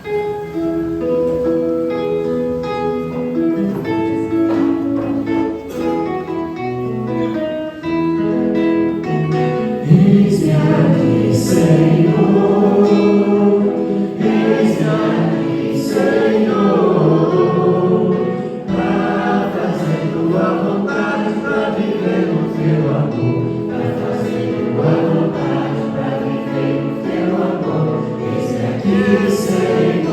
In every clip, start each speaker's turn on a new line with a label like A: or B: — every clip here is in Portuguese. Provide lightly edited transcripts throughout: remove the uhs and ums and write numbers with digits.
A: Eis-me aqui, Senhor, eis-me aqui, Senhor, para fazer tua vontade, para viver no teu amor, para fazer tua vontade, para viver no teu amor. Eis-me aqui, Senhor.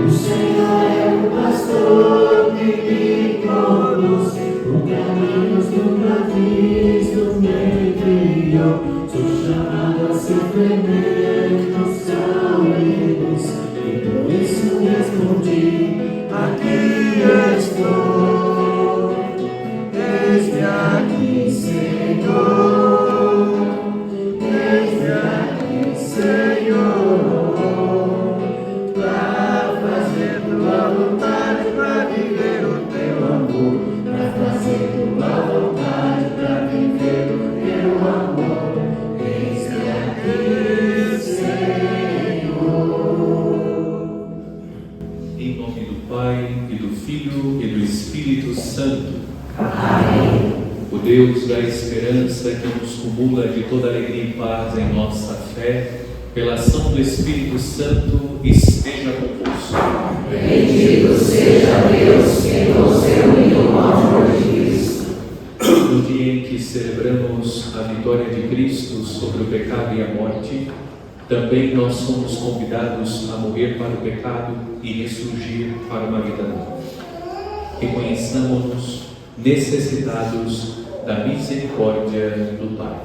A: O Senhor é o pastor que me conduz por caminhos nunca vistos, me enviou. Sou chamado a ser fermentos sólidos e por isso respondi: aqui estou. Eis-me aqui, Senhor. Eis-me aqui, Senhor, para fazer tua vontade, para viver o teu amor, para fazer tua vontade, para viver o teu amor. Eis-me aqui, Senhor.
B: Em nome do Pai, e do Filho, e do Espírito Santo.
A: Amém.
B: O Deus da esperança, que nos cumula de toda alegria e paz em nossa fé, pela ação do Espírito Santo, esteja convosco.
A: Bendito seja Deus que nos reuniu no amor de Cristo.
B: No dia em que celebramos a vitória de Cristo sobre o pecado e a morte, também nós somos convidados a morrer para o pecado e ressurgir para uma vida nova. Reconheçamos-nos necessitados da misericórdia do Pai.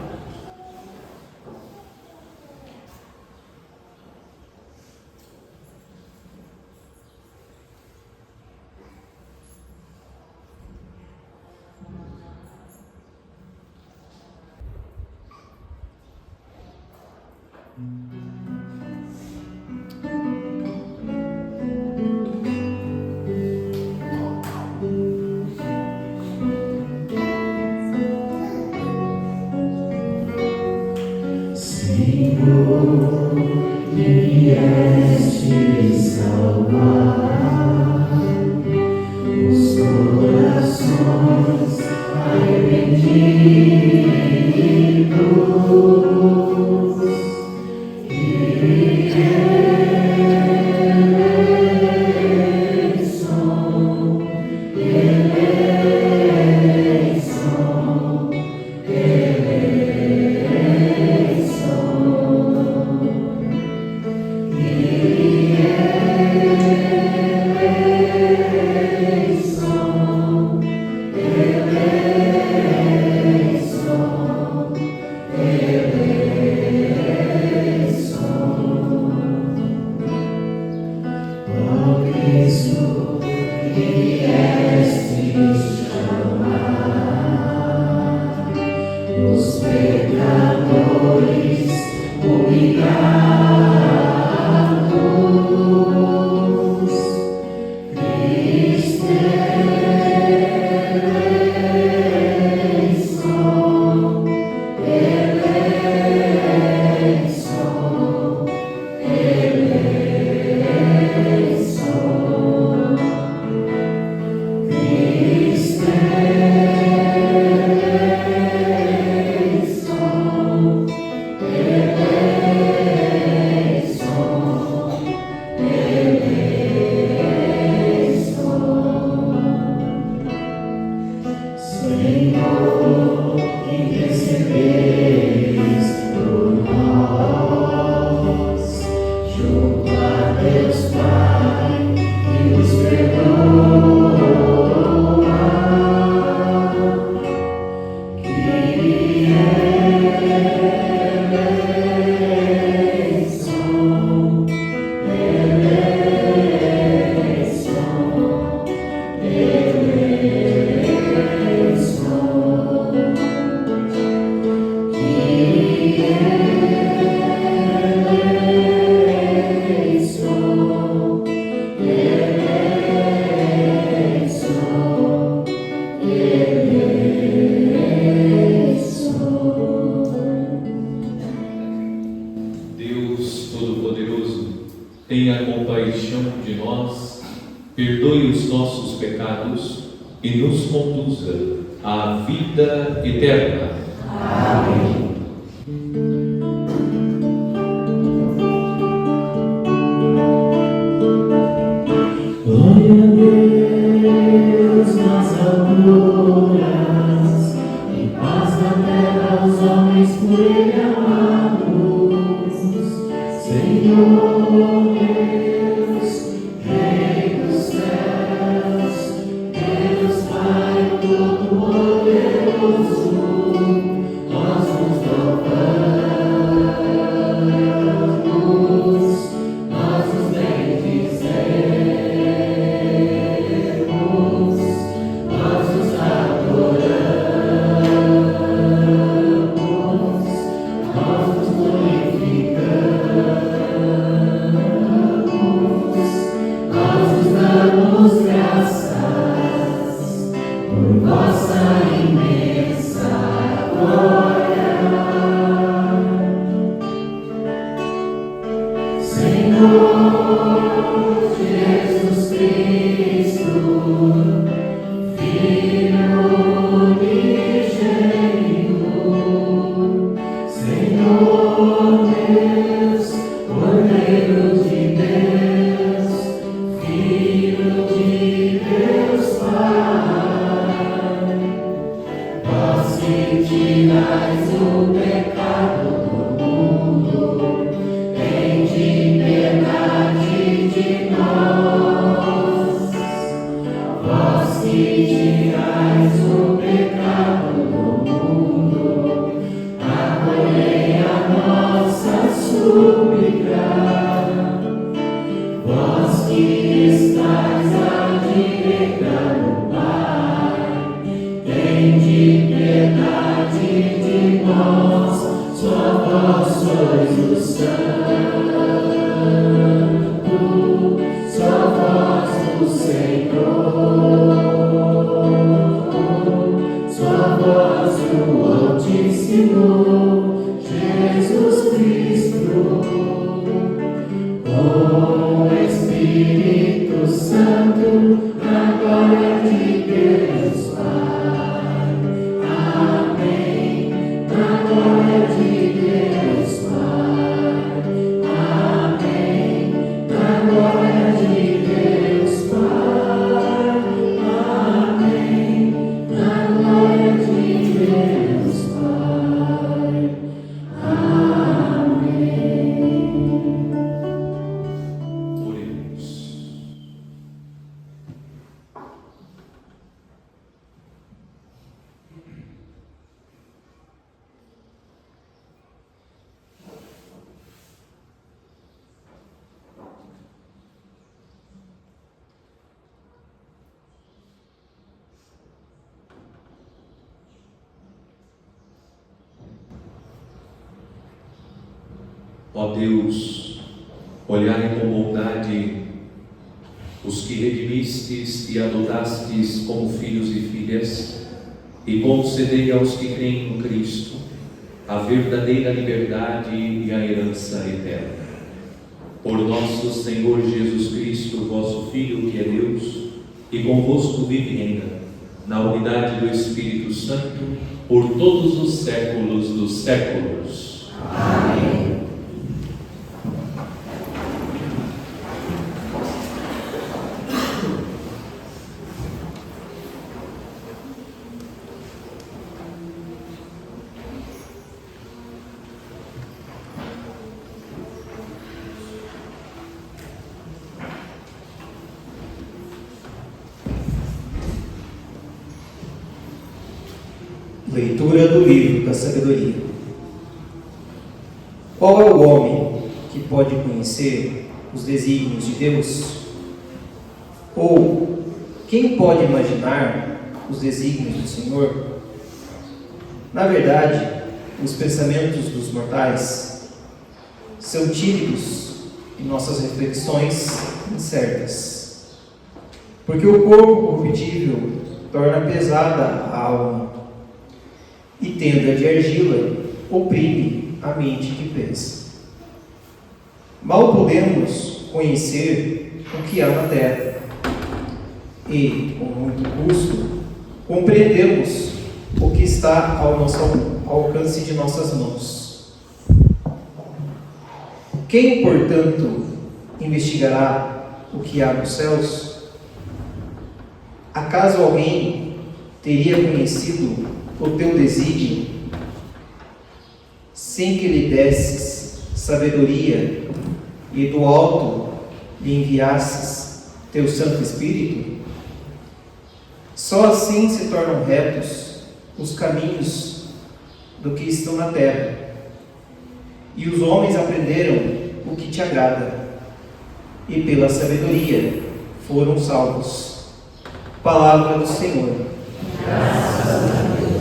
B: nossos pecados e nos conduza à vida eterna.
A: Amém. Glória a Deus nas alturas, e paz na terra aos homens por Ele amados. Senhor Deus, Rei dos céus, Deus Pai Todo-Poderoso, nós nos louvamos, nós nos bendizemos, nós nos adoramos, nós nos glorificamos, nós nos damos graças por vossa imensa glória. Senhor Jesus Cristo, Filho unigênito, Senhor Deus, Cordeiro de Deus, Filho de Deus Pai, vós que tirais o pecado do mundo, tende piedade de nós. Vós que tirais o pecado do mundo, acolhei a nossa súplica. Vós que estáis à direita do Pai, tende piedade de nós. Só vós sois o Santo, só vós o Senhor, só vós o Altíssimo, Jesus Cristo, com o Espírito Santo, na glória de Deus Pai. Amém. Na glória de Deus Pai. Amém. Na glória de Deus Pai. Amém. Na glória de Deus Pai. Amém.
B: Oremos. Ó Deus, olhai com bondade os que redimistes e adotastes como filhos e filhas, e concedei aos que creem no Cristo a verdadeira liberdade e a herança eterna. Por nosso Senhor Jesus Cristo, vosso Filho, que é Deus, e convosco vive e reina, na unidade do Espírito Santo, por todos os séculos dos séculos.
A: Amém.
C: Leitura do livro da sabedoria. Qual é o homem que pode conhecer os desígnios de Deus? Ou quem pode imaginar os desígnios do Senhor? Na verdade, os pensamentos dos mortais são tímidos e nossas reflexões incertas, porque o corpo corruptível torna pesada a alma, e tenda de argila oprime a mente que pensa. Mal podemos conhecer o que há na terra, e, com muito custo, compreendemos o que está ao alcance de nossas mãos. Quem, portanto, investigará o que há nos céus? Acaso alguém teria conhecido o teu desígnio, sem que lhe desses sabedoria e do alto lhe enviasses teu Santo Espírito? Só assim se tornam retos os caminhos do que estão na terra, e os homens aprenderam o que te agrada, e pela sabedoria foram salvos. Palavra do Senhor.
A: Graças a Deus.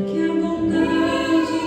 D: Que a bondade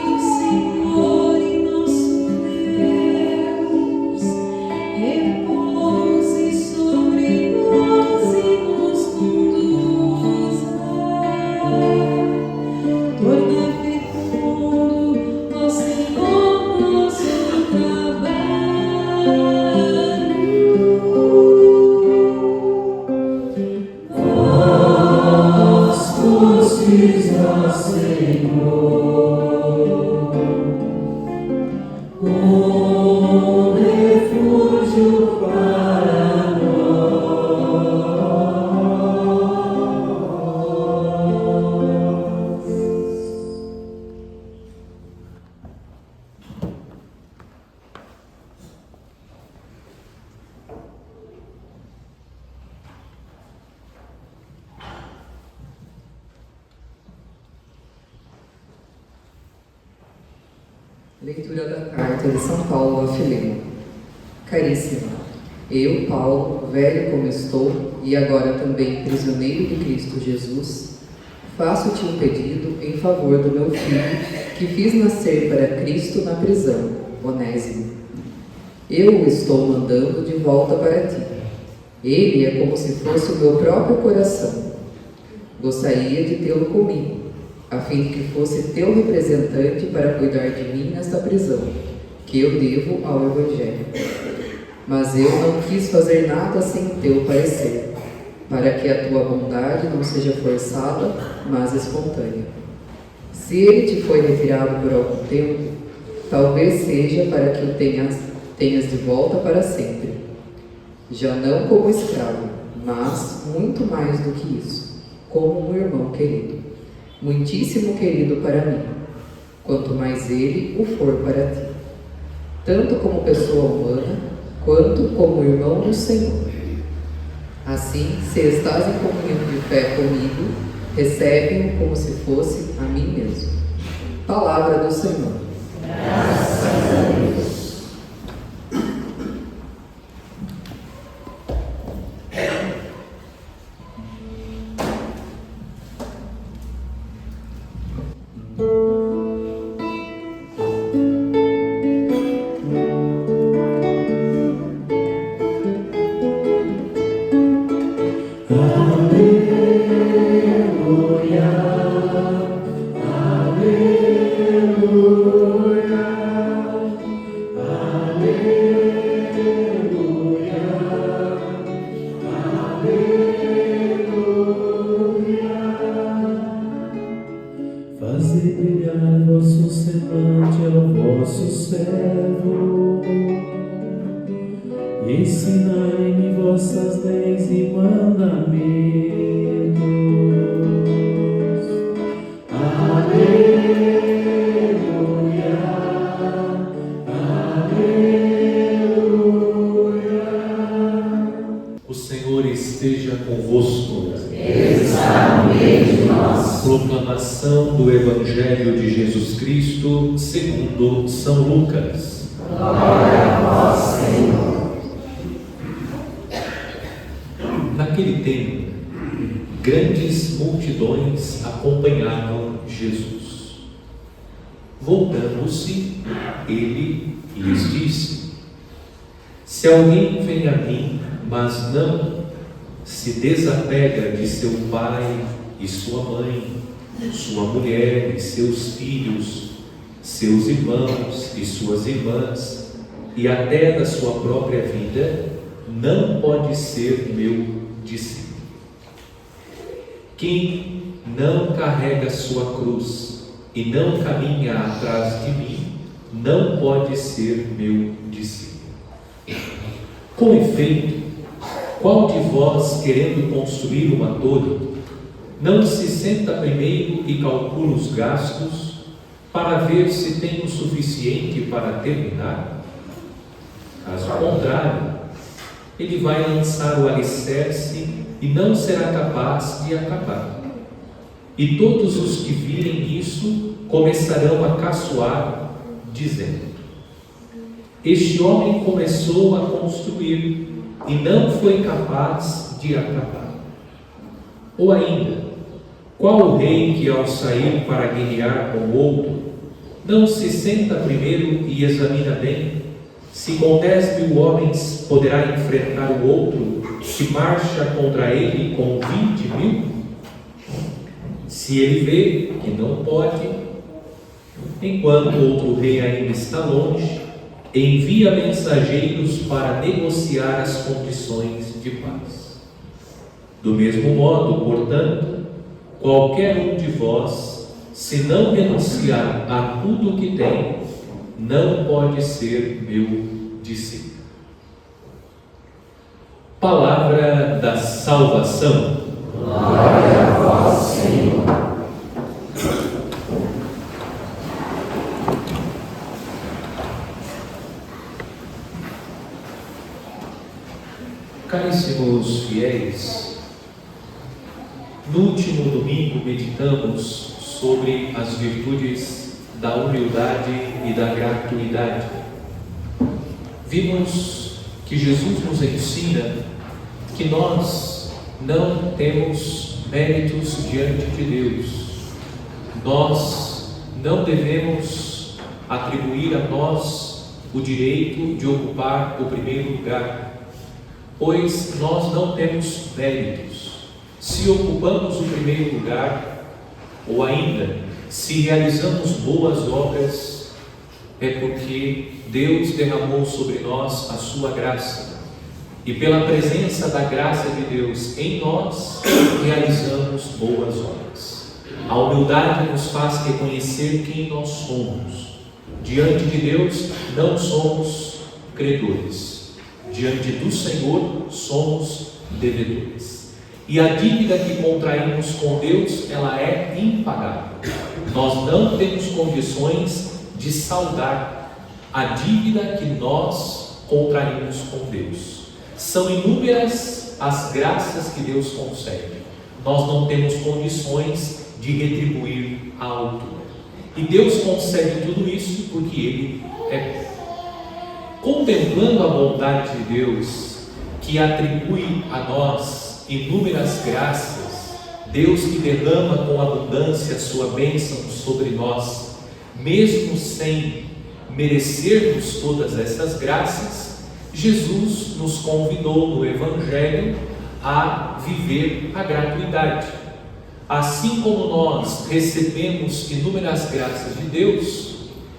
D: Leitura da Carta de São Paulo a Filemon. Caríssima, eu, Paulo, velho como estou, e agora também prisioneiro de Cristo Jesus, faço-te um pedido em favor do meu filho, que fiz nascer para Cristo na prisão, Onésimo. Eu o estou mandando de volta para ti. Ele é como se fosse o meu próprio coração. Gostaria de tê-lo comigo, a fim de que fosse teu representante para cuidar de mim nesta prisão, que eu devo ao Evangelho. Mas eu não quis fazer nada sem o teu parecer, para que a tua bondade não seja forçada, mas espontânea. Se ele te foi retirado por algum tempo, talvez seja para que o tenhas de volta para sempre. Já não como escravo, mas muito mais do que isso, como um irmão querido, muitíssimo querido para mim, quanto mais ele o for para ti, tanto como pessoa humana, quanto como irmão do Senhor. Assim, se estás em comunhão de fé comigo, recebe-o como se fosse a mim mesmo. Palavra do Senhor.
A: Graças a Deus. Fazei brilhar vosso semblante ao vosso servo, e ensinai-me vossas leis e mandamentos. Aleluia, aleluia.
B: O Senhor esteja convosco.
A: Está no meio de nós.
B: Proclamação do Evangelho de Jesus Cristo segundo São Lucas.
A: Glória a vós, Senhor.
B: Naquele tempo, grandes multidões acompanhavam Jesus. Voltando-se, ele lhes disse: Se alguém vem a mim, mas não se desapega de seu pai e sua mãe, sua mulher e seus filhos, seus irmãos e suas irmãs, e até da sua própria vida, não pode ser meu discípulo. Quem não carrega sua cruz e não caminha atrás de mim, não pode ser meu discípulo. Com efeito, qual de vós, querendo construir uma torre, não se senta primeiro e calcula os gastos para ver se tem o suficiente para terminar? Caso contrário, ele vai lançar o alicerce e não será capaz de acabar. E todos os que virem isso começarão a caçoar, dizendo: Este homem começou a construir e não foi capaz de acabar. Ou ainda, qual o rei que ao sair para guerrear com o outro, não se senta primeiro e examina bem, se com 10.000 homens poderá enfrentar o outro que marcha contra ele com 20.000? Se ele vê que não pode, enquanto outro rei ainda está longe, envia mensageiros para negociar as condições de paz. Do mesmo modo, portanto, qualquer um de vós, se não renunciar a tudo o que tem, não pode ser meu discípulo. Palavra da salvação.
A: Glória a vós, Senhor.
B: Caríssimos fiéis, no último domingo meditamos sobre as virtudes da humildade e da gratuidade. Vimos que Jesus nos ensina que nós não temos méritos diante de Deus. Nós não devemos atribuir a nós o direito de ocupar o primeiro lugar, pois nós não temos méritos. Se ocupamos o primeiro lugar, ou ainda, se realizamos boas obras, é porque Deus derramou sobre nós a sua graça. E pela presença da graça de Deus em nós, realizamos boas obras. A humildade nos faz reconhecer quem nós somos. Diante de Deus, não somos credores. Diante do Senhor, somos devedores. E a dívida que contraímos com Deus, ela é impagável. Nós não temos condições de saldar a dívida que nós contraímos com Deus. São inúmeras as graças que Deus concede. Nós não temos condições de retribuir a altura. E Deus concede tudo isso porque Ele é bom. Contemplando a bondade de Deus, que atribui a nós inúmeras graças, Deus que derrama com abundância a sua bênção sobre nós, mesmo sem merecermos todas essas graças, Jesus nos convidou no Evangelho a viver a gratuidade. Assim como nós recebemos inúmeras graças de Deus,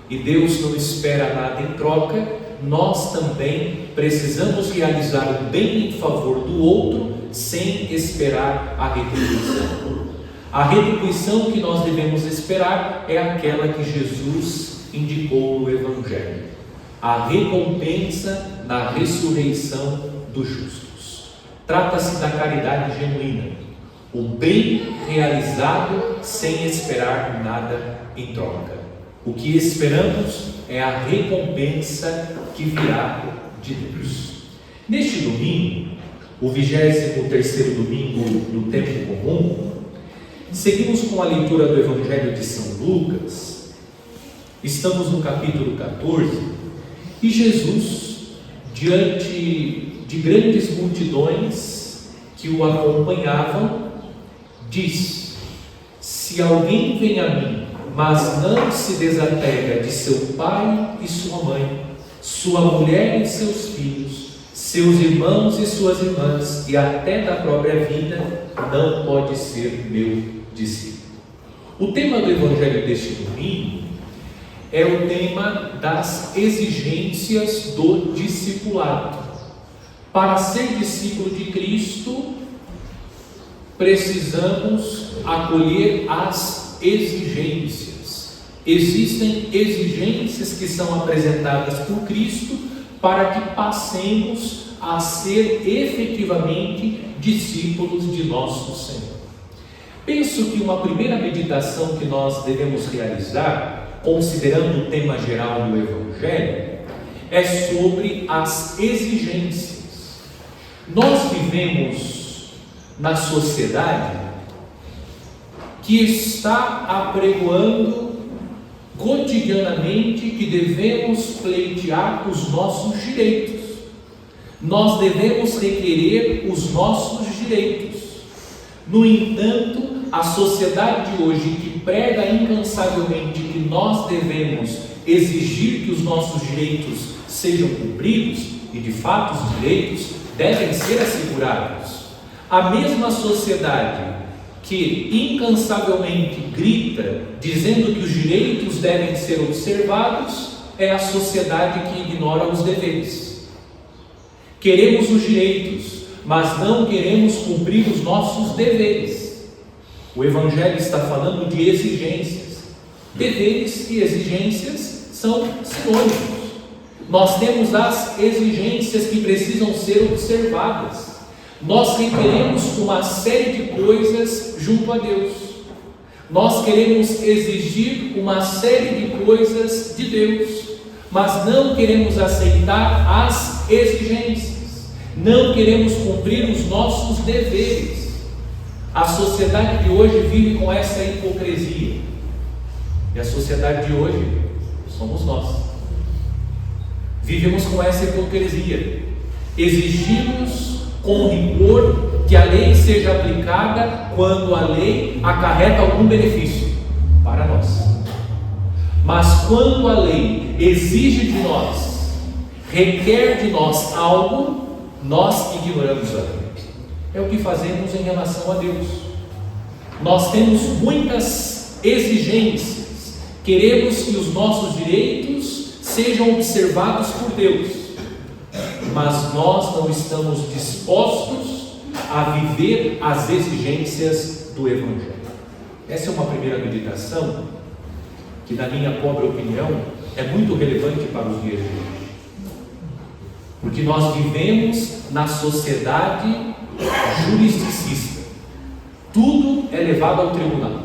B: e Deus não espera nada em troca, nós também precisamos realizar o bem em favor do outro, sem esperar a retribuição. A retribuição que nós devemos esperar é aquela que Jesus indicou no Evangelho: a recompensa da ressurreição dos justos. Trata-se da caridade genuína, o bem realizado sem esperar nada em troca. O que esperamos é a recompensa que virá de Deus. Neste domingo, o 23º domingo do tempo comum, seguimos com a leitura do Evangelho de São Lucas. Estamos no capítulo 14 e Jesus, diante de grandes multidões que o acompanhavam, diz: se alguém vem a mim, mas não se desapega de seu pai e sua mãe, sua mulher e seus filhos, seus irmãos e suas irmãs, e até da própria vida, não pode ser meu discípulo. O tema do Evangelho deste domingo é o tema das exigências do discipulado. Para ser discípulo de Cristo, precisamos acolher as exigências. Existem exigências que são apresentadas por Cristo para que passemos a ser efetivamente discípulos de nosso Senhor. Penso que uma primeira meditação que nós devemos realizar, considerando o tema geral do Evangelho, é sobre as exigências. Nós vivemos na sociedade que está apregoando cotidianamente que devemos pleitear os nossos direitos. Nós devemos requerer os nossos direitos. No entanto, a sociedade de hoje, que prega incansavelmente que nós devemos exigir que os nossos direitos sejam cumpridos, e de fato os direitos devem ser assegurados. A mesma sociedade que incansavelmente grita dizendo que os direitos devem ser observados é a sociedade que ignora os deveres. Queremos os direitos, mas não queremos cumprir os nossos deveres. O Evangelho está falando de exigências. Deveres e exigências são sinônimos. Nós temos as exigências que precisam ser observadas. Nós requeremos uma série de coisas junto a Deus. Nós queremos exigir uma série de coisas de Deus, mas não queremos aceitar as exigências. Não queremos cumprir os nossos deveres. A sociedade de hoje vive com essa hipocrisia. E a sociedade de hoje somos nós. Vivemos com essa hipocrisia. Exigimos com rigor que a lei seja aplicada quando a lei acarreta algum benefício para nós. Mas quando a lei exige de nós, requer de nós algo, nós ignoramos a lei. É o que fazemos em relação a Deus. Nós temos muitas exigências, queremos que os nossos direitos sejam observados por Deus, mas nós não estamos dispostos a viver as exigências do Evangelho. Essa é uma primeira meditação que, na minha pobre opinião, é muito relevante para os dias de hoje, porque nós vivemos na sociedade jurisdicista. Tudo é levado ao tribunal,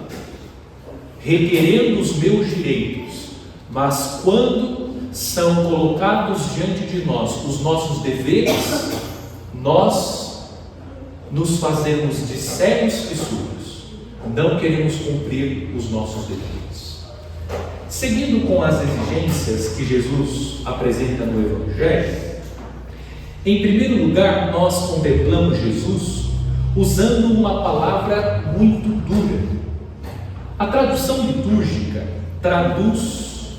B: requerendo os meus direitos, mas quando são colocados diante de nós os nossos deveres, nós nos fazemos de cegos e surdos, não queremos cumprir os nossos deveres. Seguindo com as exigências que Jesus apresenta no Evangelho, em primeiro lugar, nós contemplamos Jesus usando uma palavra muito dura. A tradução litúrgica traduz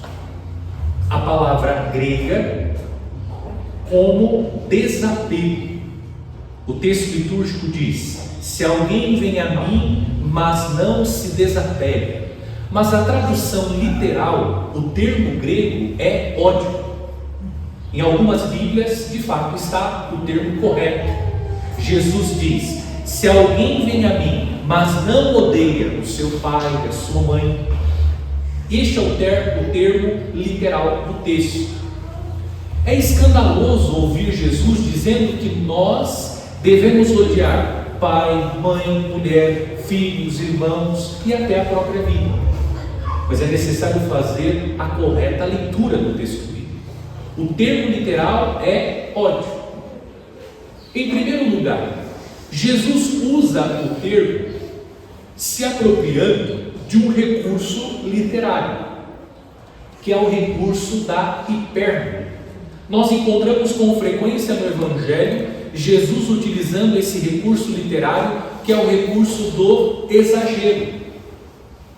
B: a palavra grega como desapego. O texto litúrgico diz: se alguém vem a mim, mas não se desapega. Mas a tradução literal, o termo grego é ódio. Em algumas Bíblias, de fato, está o termo correto. Jesus diz: se alguém vem a mim, mas não odeia o seu pai, a sua mãe. Este é o termo literal do texto. É escandaloso ouvir Jesus dizendo que nós devemos odiar pai, mãe, mulher, filhos, irmãos e até a própria vida. Mas é necessário fazer a correta leitura do texto bíblico. O termo literal é ódio. Em primeiro lugar, Jesus usa o termo se apropriando de um recurso literário, que é o recurso da hipérbole. Nós encontramos com frequência no Evangelho Jesus utilizando esse recurso literário, que é o recurso do exagero.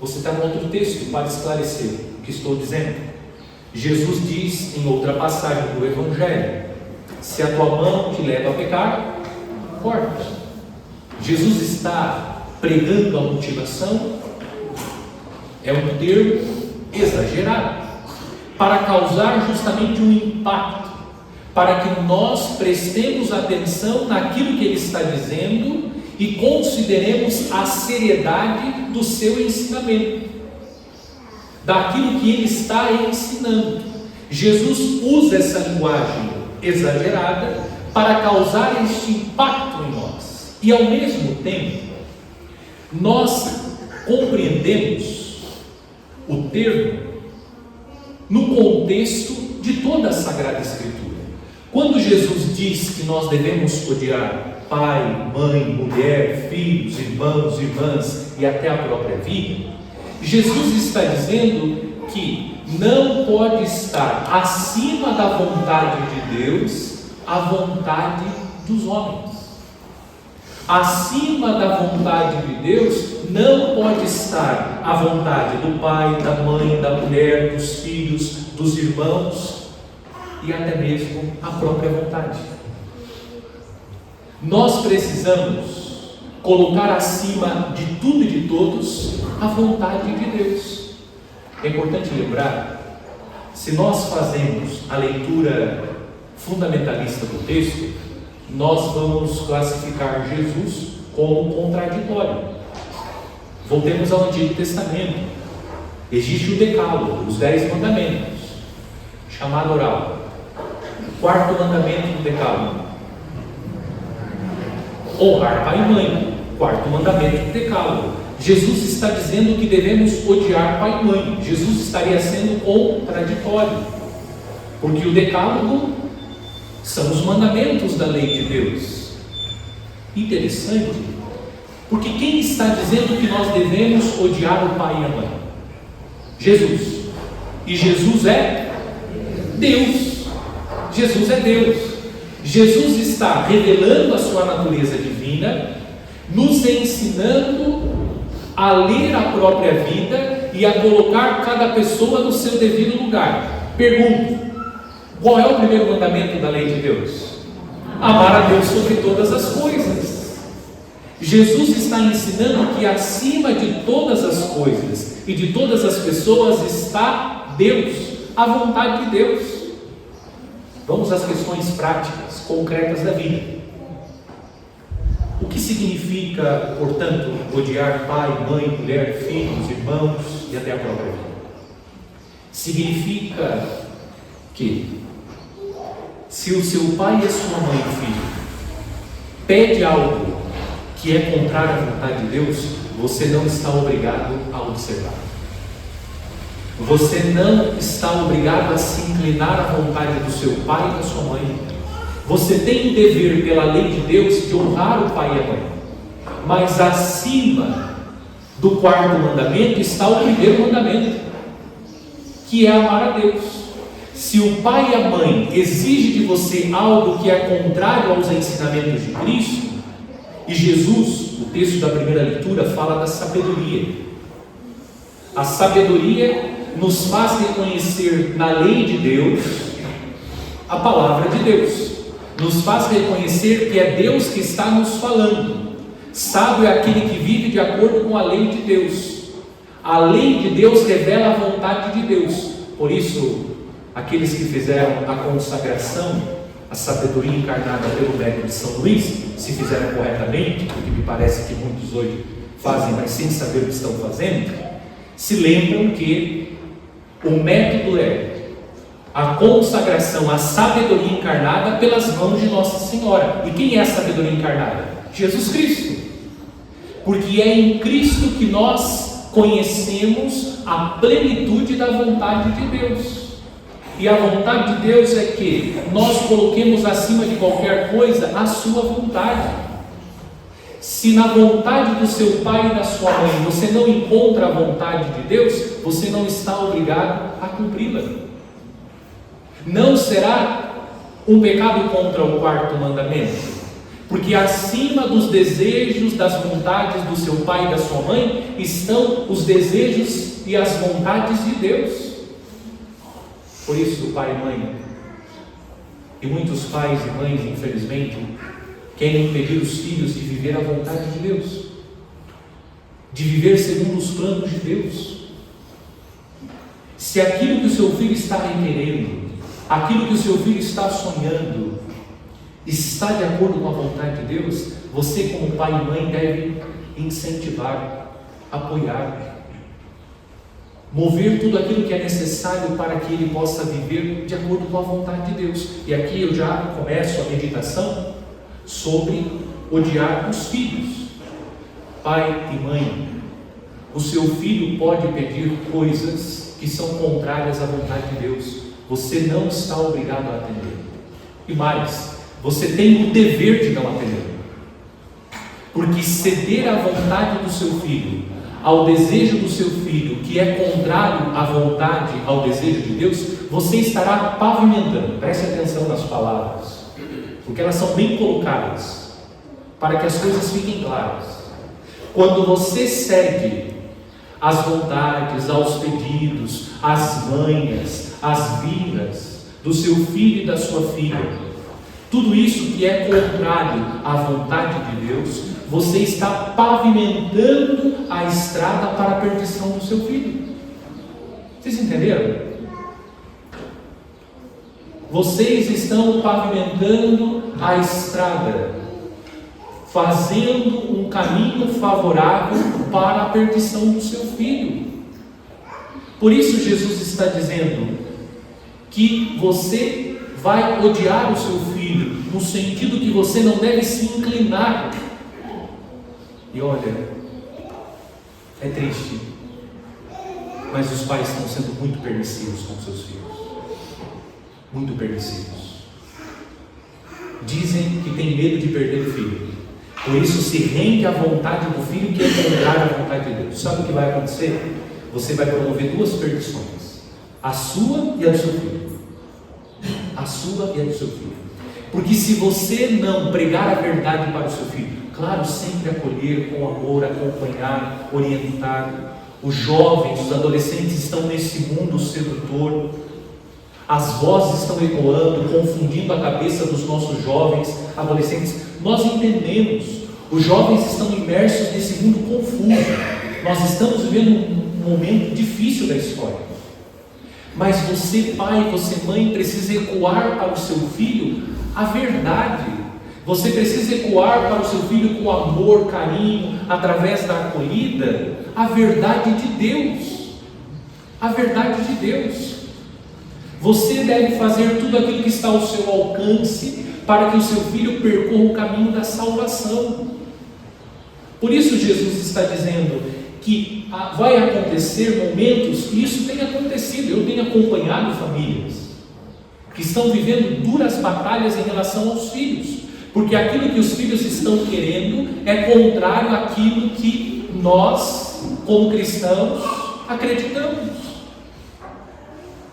B: Você está no outro texto para esclarecer o que estou dizendo. Jesus diz em outra passagem do Evangelho: se a tua mão te leva a pecar, corta. Jesus está pregando a mutilação, é um termo exagerado, para causar justamente um impacto, para que nós prestemos atenção naquilo que ele está dizendo e consideremos a seriedade do seu ensinamento, daquilo que ele está ensinando. Jesus usa essa linguagem exagerada para causar este impacto em nós, e ao mesmo tempo nós compreendemos o termo no contexto de toda a Sagrada Escritura. Quando Jesus diz que nós devemos odiar pai, mãe, mulher, filhos, irmãos, irmãs e até a própria vida, Jesus está dizendo que não pode estar acima da vontade de Deus a vontade dos homens. Acima da vontade de Deus não pode estar a vontade do pai, da mãe, da mulher, dos filhos, dos irmãos e até mesmo a própria vontade. Nós precisamos colocar acima de tudo e de todos a vontade de Deus. É importante lembrar, se nós fazemos a leitura fundamentalista do texto, nós vamos classificar Jesus como contraditório. Voltemos ao Antigo Testamento. Existe o Decálogo, os 10 mandamentos, chamado oral. O quarto mandamento do Decálogo: honrar pai e mãe. Quarto mandamento do Decálogo. Jesus está dizendo que devemos odiar pai e mãe. Jesus estaria sendo contraditório, porque o Decálogo são os mandamentos da lei de Deus. Interessante, porque quem está dizendo que nós devemos odiar o pai e a mãe? Jesus. E Jesus é Deus. Jesus é Deus. Jesus está revelando a sua natureza divina, nos ensinando a ler a própria vida e a colocar cada pessoa no seu devido lugar. Pergunto: qual é o primeiro mandamento da lei de Deus? Amar a Deus sobre todas as coisas. Jesus está ensinando que acima de todas as coisas e de todas as pessoas está Deus, a vontade de Deus. Vamos às questões práticas, concretas da vida. O que significa, portanto, odiar pai, mãe, mulher, filhos, irmãos e até a própria vida? Significa que, se o seu pai e a sua mãe, filho, pede algo que é contrário à vontade de Deus, você não está obrigado a observar. Você não está obrigado a se inclinar à vontade do seu pai e da sua mãe. Você tem o dever, pela lei de Deus, de honrar o pai e a mãe. Mas acima do quarto mandamento está o primeiro mandamento, que é amar a Deus. Se o pai e a mãe exigem de você algo que é contrário aos ensinamentos de Cristo, e Jesus, o texto da primeira leitura, fala da sabedoria. A sabedoria nos faz reconhecer na lei de Deus a palavra de Deus. Nos faz reconhecer que é Deus que está nos falando. Sábio é aquele que vive de acordo com a lei de Deus. A lei de Deus revela a vontade de Deus. Por isso, aqueles que fizeram a consagração, a sabedoria encarnada pelo médico de São Luís, se fizeram corretamente, porque me parece que muitos hoje fazem, mas sem saber o que estão fazendo, se lembram que o método é a consagração, a sabedoria encarnada pelas mãos de Nossa Senhora. E quem é a sabedoria encarnada? Jesus Cristo. Porque é em Cristo que nós conhecemos a plenitude da vontade de Deus. E a vontade de Deus é que nós coloquemos acima de qualquer coisa a sua vontade. Se na vontade do seu pai e da sua mãe você não encontra a vontade de Deus, você não está obrigado a cumpri-la. Não será um pecado contra o quarto mandamento, porque acima dos desejos, das vontades do seu pai e da sua mãe, estão os desejos e as vontades de Deus. Por isso, pai e mãe, e muitos pais e mães, infelizmente, querem impedir os filhos de viver a vontade de Deus, de viver segundo os planos de Deus. Se aquilo que o seu filho está requerendo, aquilo que o seu filho está sonhando, está de acordo com a vontade de Deus, você, como pai e mãe, deve incentivar, apoiar, mover tudo aquilo que é necessário para que ele possa viver de acordo com a vontade de Deus. E aqui eu já começo a meditação sobre odiar os filhos. Pai e mãe, o seu filho pode pedir coisas que são contrárias à vontade de Deus. Você não está obrigado a atender. E mais, você tem o dever de não atender. Porque ceder à vontade do seu filho, ao desejo do seu filho, que é contrário à vontade, ao desejo de Deus, você estará pavimentando. Preste atenção nas palavras, porque elas são bem colocadas, para que as coisas fiquem claras. Quando você segue as vontades, aos pedidos, as manhas, as vilas do seu filho e da sua filha, tudo isso que é contrário à vontade de Deus, você está pavimentando a estrada para a perdição do seu filho. Vocês entenderam? Vocês estão pavimentando a estrada, fazendo um caminho favorável para a perdição do seu filho. Por isso Jesus está dizendo que você vai odiar o seu filho, no sentido que você não deve se inclinar. E olha, é triste, mas os pais estão sendo muito permissivos com seus filhos. Muito permissivos. Dizem que tem medo de perder o filho, por isso se rende à vontade do filho, que é contrária à vontade de Deus. Sabe o que vai acontecer? você vai promover duas perdições: a sua e a do seu filho. A sua e a do seu filho. Porque se você não pregar a verdade para o seu filho, claro, sempre acolher com amor, acompanhar, orientar. Os jovens, os adolescentes estão nesse mundo sedutor. As vozes estão ecoando, confundindo a cabeça dos nossos jovens, adolescentes. Nós entendemos, os jovens estão imersos nesse mundo confuso. Nós estamos vivendo um momento difícil da história. Mas você, pai, você, mãe, precisa ecoar para o seu filho a verdade. Você precisa ecoar para o seu filho com amor, carinho, através da acolhida, a verdade de Deus. A verdade de Deus. Você deve fazer tudo aquilo que está ao seu alcance para que o seu filho percorra o caminho da salvação. Por isso Jesus está dizendo que vai acontecer momentos, e isso tem acontecido. Eu tenho acompanhado famílias que estão vivendo duras batalhas em relação aos filhos, porque aquilo que os filhos estão querendo é contrário àquilo que nós, como cristãos, acreditamos.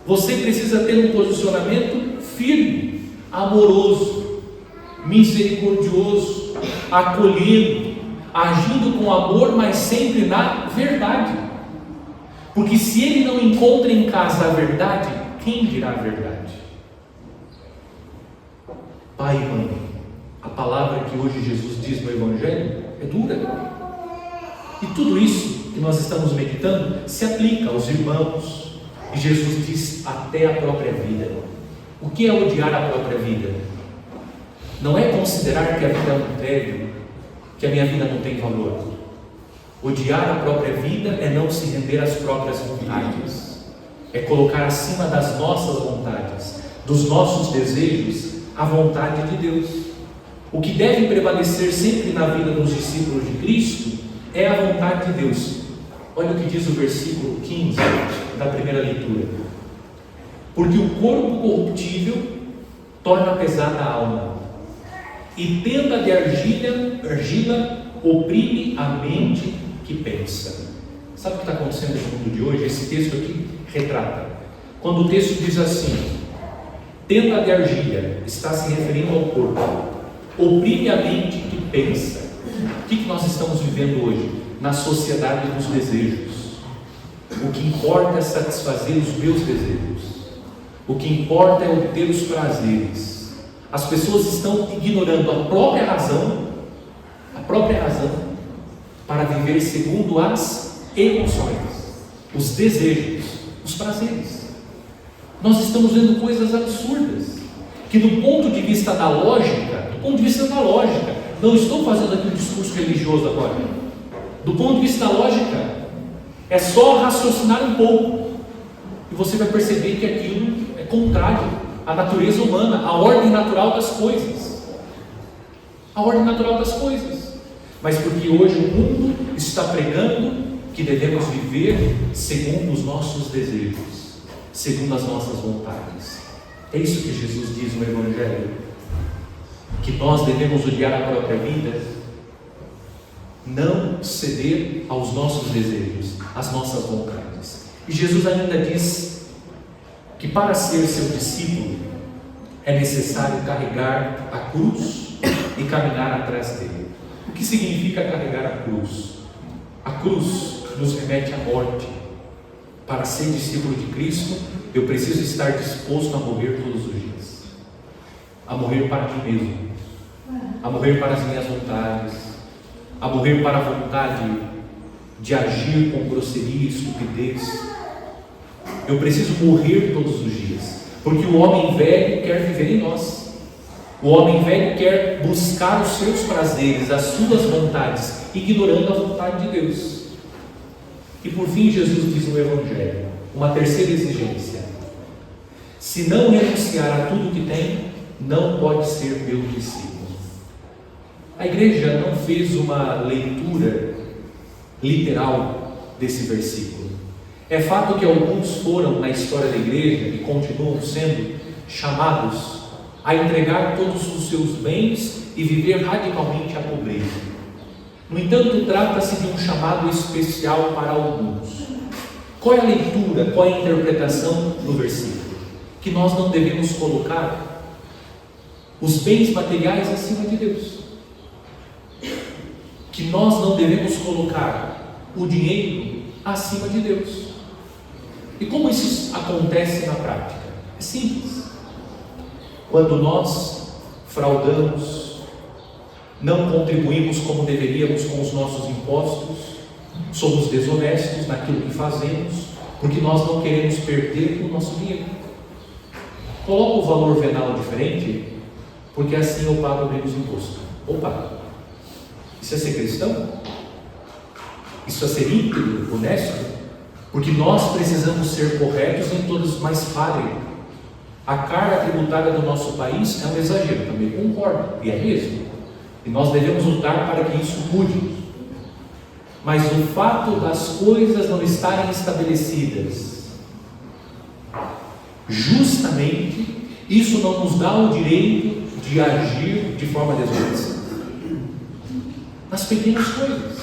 B: Você precisa ter um posicionamento firme, amoroso, misericordioso, acolhendo, agindo com amor, mas sempre na verdade. Porque se ele não encontra em casa a verdade, quem dirá a verdade? Pai e mãe, a palavra que hoje Jesus diz no Evangelho é dura. E tudo isso que nós estamos meditando se aplica aos irmãos. E Jesus diz até a própria vida. O que é odiar a própria vida? Não é considerar que a vida é um tédio, que a minha vida não tem valor. Odiar a própria vida é não se render às próprias vontades, é colocar acima das nossas vontades, dos nossos desejos, a vontade de Deus. O que deve prevalecer sempre na vida dos discípulos de Cristo é a vontade de Deus. Olha o que diz o versículo 15 da primeira leitura: porque o corpo corruptível torna pesada a alma, e tenda de argila oprime a mente que pensa. Sabe o que está acontecendo no mundo de hoje? Esse texto aqui retrata. Quando o texto diz assim: tenda de argila, está se referindo ao corpo, oprime a mente que pensa. O que nós estamos vivendo hoje? Na sociedade dos desejos. O que importa é satisfazer os meus desejos. O que importa é obter os prazeres. As pessoas estão ignorando a própria razão para viver segundo as emoções, os desejos, os prazeres. Nós estamos vendo coisas absurdas, que do ponto de vista da lógica, não estou fazendo aqui um discurso religioso agora, do ponto de vista da lógica, é só raciocinar um pouco, e você vai perceber que aquilo é contrário à natureza humana, à ordem natural das coisas. A ordem natural das coisas. Mas porque hoje o mundo está pregando que devemos viver segundo os nossos desejos, segundo as nossas vontades. É isso que Jesus diz no Evangelho, que nós devemos odiar a própria vida, não ceder aos nossos desejos, às nossas vontades. E Jesus ainda diz que para ser seu discípulo é necessário carregar a cruz e caminhar atrás dele. O que significa carregar a cruz? A cruz nos remete à morte. Para ser discípulo de Cristo, eu preciso estar disposto a morrer todos os dias, a morrer para mim mesmo, a morrer para as minhas vontades, a morrer para a vontade de agir com grosseria e estupidez. Eu preciso morrer todos os dias, porque o homem velho quer viver em nós. O homem velho quer buscar os seus prazeres, as suas vontades, ignorando a vontade de Deus. E por fim, Jesus diz no Evangelho uma terceira exigência: se não renunciar a tudo que tem, não pode ser meu discípulo. A igreja não fez uma leitura literal desse versículo. É fato que alguns foram na história da igreja e continuam sendo chamados a entregar todos os seus bens e viver radicalmente a pobreza. No entanto, trata-se de um chamado especial para alguns. Qual é a leitura, qual é a interpretação do versículo? Que nós não devemos colocar os bens materiais acima de Deus. Que nós não devemos colocar o dinheiro acima de Deus. E como isso acontece na prática? É simples. Quando nós fraudamos, não contribuímos como deveríamos com os nossos impostos, somos desonestos naquilo que fazemos, porque nós não queremos perder o nosso dinheiro. Coloca o valor venal diferente, porque assim eu pago menos imposto. Opa! Isso é ser cristão? Isso é ser íntegro, honesto? Porque nós precisamos ser corretos em todos os mais falem. A carga tributária do nosso país é um exagero, também concordo, e é mesmo. E nós devemos lutar para que isso mude. Mas o fato das coisas não estarem estabelecidas, justamente, isso não nos dá o direito de agir de forma desonesta. Nas pequenas coisas,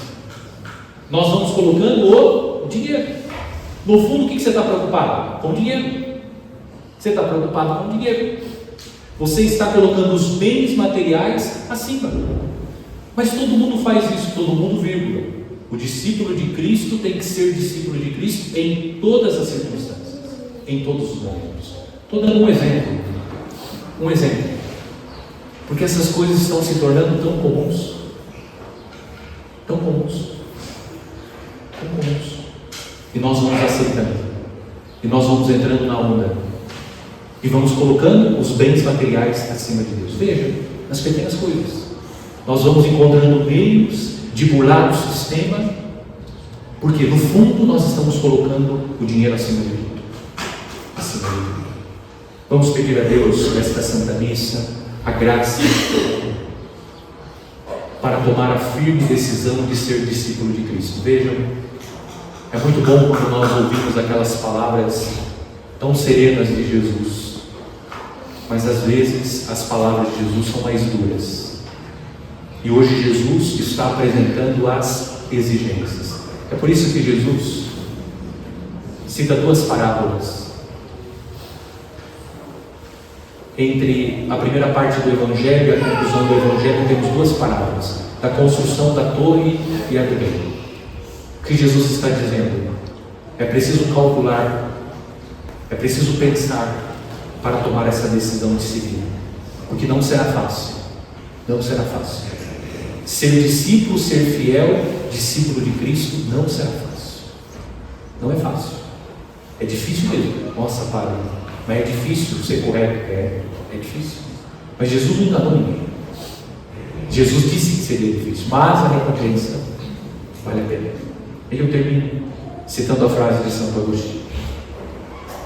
B: nós vamos colocando o dinheiro. No fundo, o que você está preocupado? Com o dinheiro. Você está preocupado com o dinheiro. Você está colocando os bens materiais acima. Mas todo mundo faz isso, todo mundo, vírgula. O discípulo de Cristo tem que ser discípulo de Cristo em todas as circunstâncias, em todos os momentos. Estou dando um exemplo. Um exemplo. Porque essas coisas estão se tornando tão comuns. Tão comuns. Tão comuns. E nós vamos aceitando. E nós vamos entrando na onda. E vamos colocando os bens materiais acima de Deus. Veja, nas pequenas coisas. Nós vamos encontrando meios de burlar o sistema, porque no fundo nós estamos colocando o dinheiro acima de tudo. Acima de tudo. Vamos pedir a Deus nesta Santa Missa a graça para tomar a firme decisão de ser discípulo de Cristo. Vejam, é muito bom quando nós ouvimos aquelas palavras tão serenas de Jesus, mas às vezes as palavras de Jesus são mais duras. E hoje Jesus está apresentando as exigências. É por isso que Jesus cita duas parábolas. Entre a primeira parte do Evangelho e a conclusão do Evangelho, temos duas parábolas: da construção da torre e a do reino. O que Jesus está dizendo? É preciso calcular, é preciso pensar para tomar essa decisão de seguir, porque não será fácil. Não será fácil. Ser discípulo, ser fiel, discípulo de Cristo, não será fácil. Não é fácil. É difícil mesmo. Nossa, Padre, mas é difícil ser correto. É difícil. Mas Jesus não enganou ninguém. Jesus disse que seria difícil, mas a recompensa vale a pena. E eu termino citando a frase de Santo Agostinho: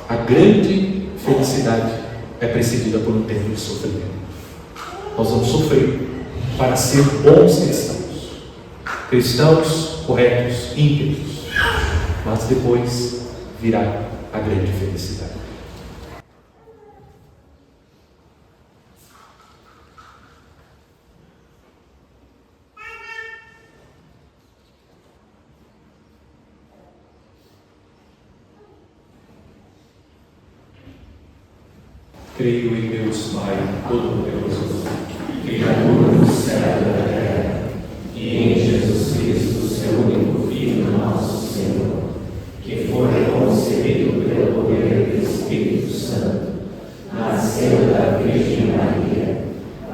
B: a grande felicidade é precedida por um tempo de sofrimento. Nós vamos sofrer para ser bons cristãos, cristãos corretos, íntegros, mas depois virá a grande felicidade. Creio em Deus Pai Todo-Poderoso, Criador do céu e da terra, e em Jesus Cristo, seu único Filho, nosso Senhor, que foi concebido pelo poder do Espírito Santo, nasceu da Virgem Maria,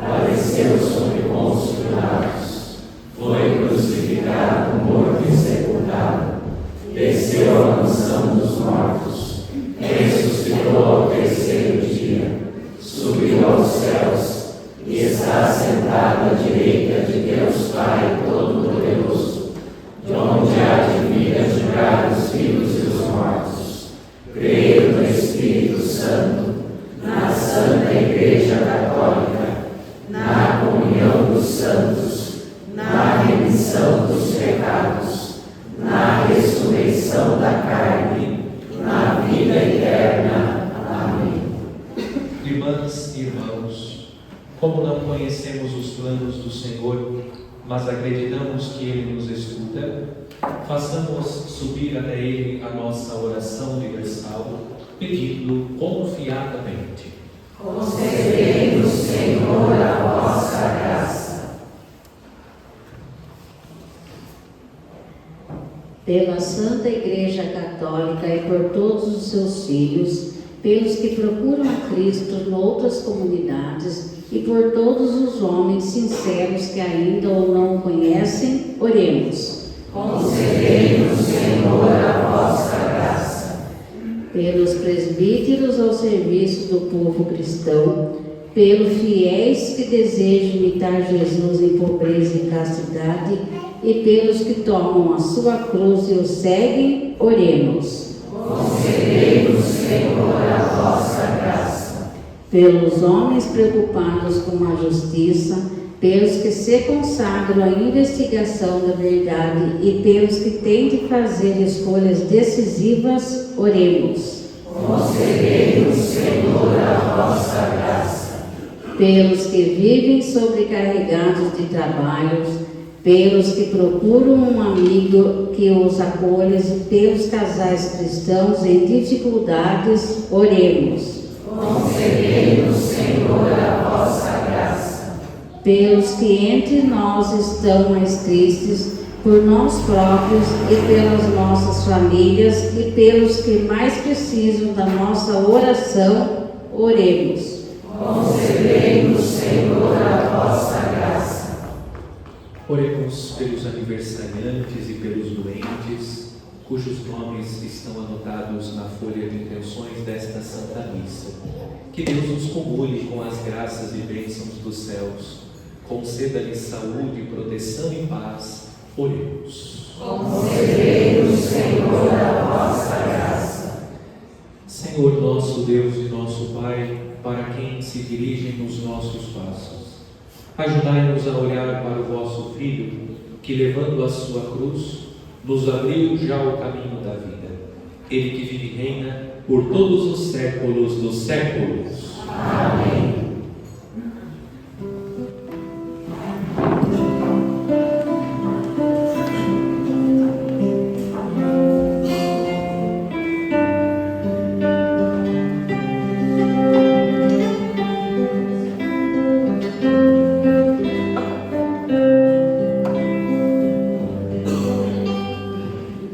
B: padeceu sob Pôncio Pilatos, foi crucificado, morto e sepultado, desceu à mansão dos mortos, ressuscitou ao terceiro dia, subiu aos céus e está sentado à direita de Deus Pai Todo-Poderoso, de onde há de vir a julgar os vivos e os mortos. Creio no Espírito Santo, na Santa Igreja Católica, na comunhão dos santos, na remissão dos pecados, na ressurreição da carne, na vida eterna. Amém. Irmãs e irmãos, como não conhecemos os planos do Senhor, mas acreditamos que Ele nos escuta, Façamos subir até Ele a nossa oração universal, pedindo confiadamente.
A: Concedei-nos, Senhor, a vossa graça.
E: Pela Santa Igreja Católica e por todos os seus filhos, pelos que procuram a Cristo noutras comunidades e por todos os homens sinceros que ainda ou não o conhecem, oremos.
A: Concedei-nos, Senhor, a vossa graça.
E: Pelos presbíteros ao serviço do povo cristão, pelos fiéis que desejam imitar Jesus em pobreza e castidade, e pelos que tomam a sua cruz e o seguem, oremos.
A: Concedei-nos, Senhor, a vossa graça.
E: Pelos homens preocupados com a justiça, pelos que se consagram à investigação da verdade e pelos que têm de fazer escolhas decisivas, oremos.
A: Concedei-nos, Senhor, a vossa graça.
E: Pelos que vivem sobrecarregados de trabalhos, pelos que procuram um amigo que os acolha e pelos casais cristãos em dificuldades, oremos.
A: Concedei-nos, Senhor, a vossa graça.
E: Pelos que entre nós estão mais tristes, por nós próprios e pelas nossas famílias e pelos que mais precisam da nossa oração, oremos.
A: Concedei-nos, Senhor, a vossa graça.
B: Oremos pelos aniversariantes e pelos doentes, cujos nomes estão anotados na folha de intenções desta Santa Missa. Que Deus nos cumule com as graças e bênçãos dos céus. Conceda-lhes saúde, proteção e paz. Oremos.
A: Concedei-nos, Senhor, a vossa graça.
B: Senhor nosso Deus e nosso Pai, para quem se dirigem os nossos passos, ajudai-nos a olhar para o vosso Filho, que levando a sua cruz, nos abriu já o caminho da vida. Ele que vive e reina por todos os séculos dos séculos.
A: Amém.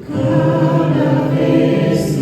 A: Cada vez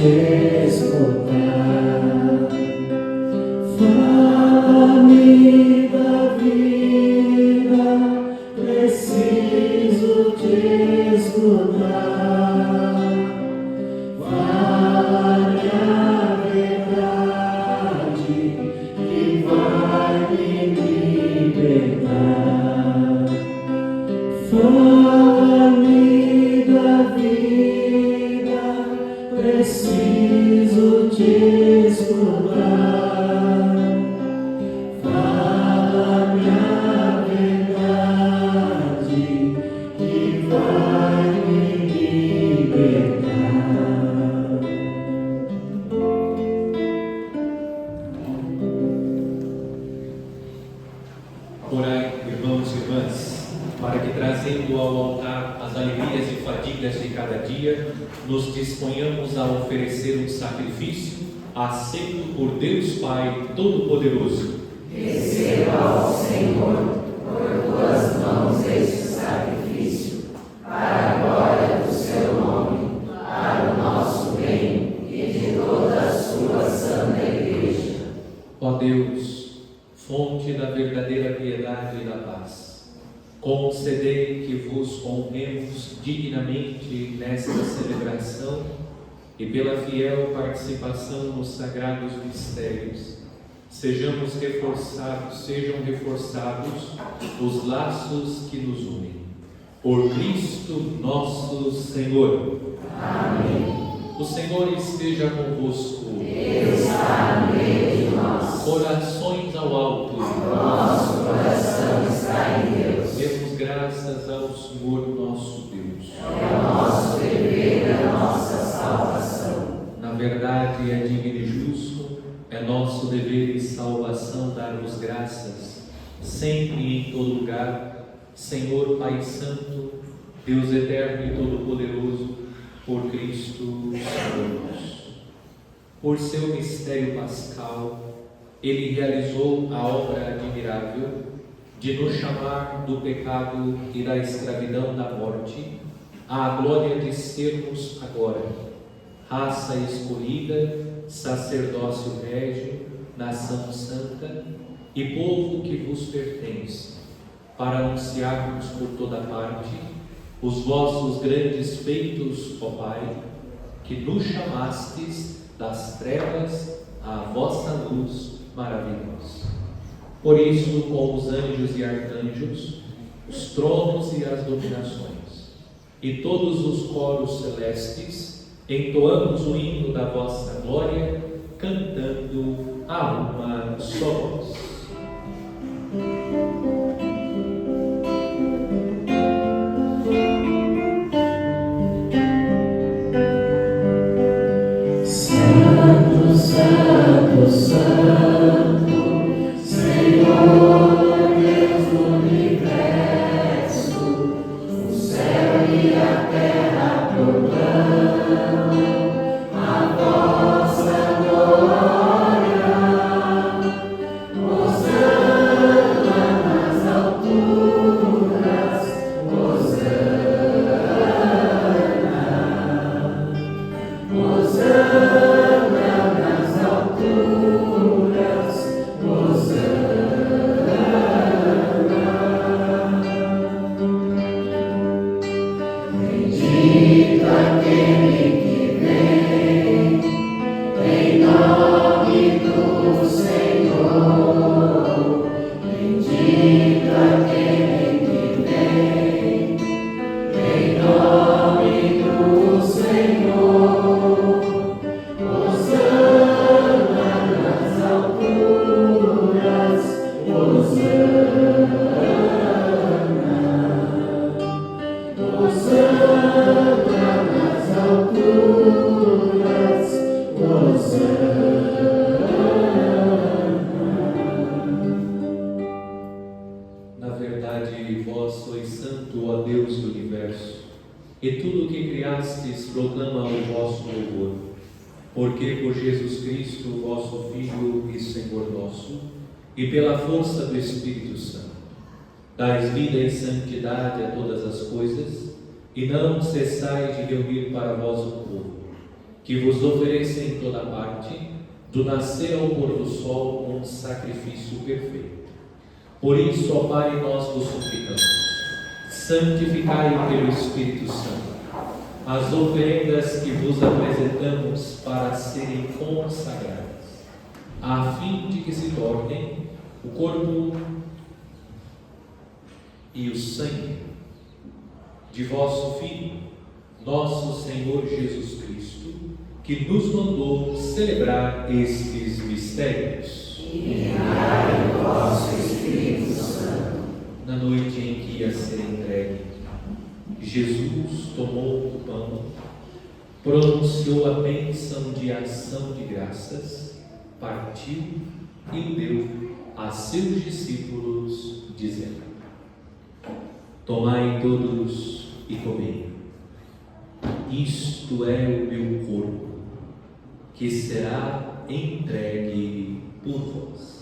A: escutar. Fala-me da vida, preciso te escutar. Fala-me a verdade que vai me libertar. Fala-me da vida, preciso te escutar. Fala-me a verdade que vai me libertar.
B: Orai, irmãos e irmãs, para que, trazendo ao altar as alegrias e fadigas de cada dia, nos disponhamos a oferecer um sacrifício aceito por Deus Pai Todo-Poderoso.
F: Receba, ó Senhor, por tuas mãos este sacrifício, para a glória do seu nome, para o nosso bem e de toda a sua santa Igreja.
B: Ó Deus, fonte da verdadeira piedade e da paz, concedei que vos honremos dignamente nesta celebração e pela fiel participação nos sagrados mistérios, sejam reforçados os laços que nos unem. Por Cristo nosso Senhor.
F: Amém.
B: O Senhor esteja convosco.
F: Ele está no meio de nós.
B: Corações ao alto.
F: Nosso coração está em Deus.
B: Demos graças ao Senhor nosso Deus.
F: É o nosso dever e a nossa salvação.
B: Na verdade, é digno e justo, é nosso dever e salvação dar-vos graças, sempre e em todo lugar, Senhor Pai Santo, Deus eterno e todo-poderoso, por Cristo Senhor nosso. Por seu mistério pascal, Ele realizou a obra admirável de nos chamar do pecado e da escravidão da morte à glória de sermos agora raça escolhida, sacerdócio régio, nação santa e povo que vos pertence, para anunciarmos por toda parte os vossos grandes feitos, ó Pai, que nos chamastes das trevas à vossa luz maravilhosa. Por isso, com os anjos e arcanjos, os tronos e as dominações, e todos os coros celestes, entoamos o hino da vossa glória, cantando a uma só voz.
A: Santo, Santo, Santo, Senhor Deus do universo, o céu e a terra proclamam a vossa glória. Hosana nas alturas, Hosana, Hosana nas alturas, Hosana. Bendito aquele que vem, em nome do Senhor. Bendito aquele que vem, em nome do Senhor. Hosana nas alturas, Hosana, Hosana nas alturas, Hosana.
B: Na verdade, vós sois santo, ó Deus do universo, e tudo o que criastes proclama o vosso louvor, porque por Jesus Cristo, vosso Filho e Senhor nosso, e pela força do Espírito Santo, dais vida e santidade a todas as coisas, e não cessais de reunir para vós o povo, que vos ofereça em toda parte, do nascer ao pôr do sol, um sacrifício perfeito. Por isso, ó Pai, nós vos suplicamos, santificai pelo Espírito Santo as oferendas que vos apresentamos para serem consagradas, a fim de que se tornem o corpo e o sangue de vosso Filho, nosso Senhor Jesus Cristo, que nos mandou celebrar estes mistérios.
F: Enviai o vosso Espírito Santo.
B: Na noite em que ia ser entregue, Jesus tomou o pão, pronunciou a bênção de ação de graças, partiu e o deu a seus discípulos, dizendo: tomai todos e comei. Isto é o meu corpo, que será entregue por vós.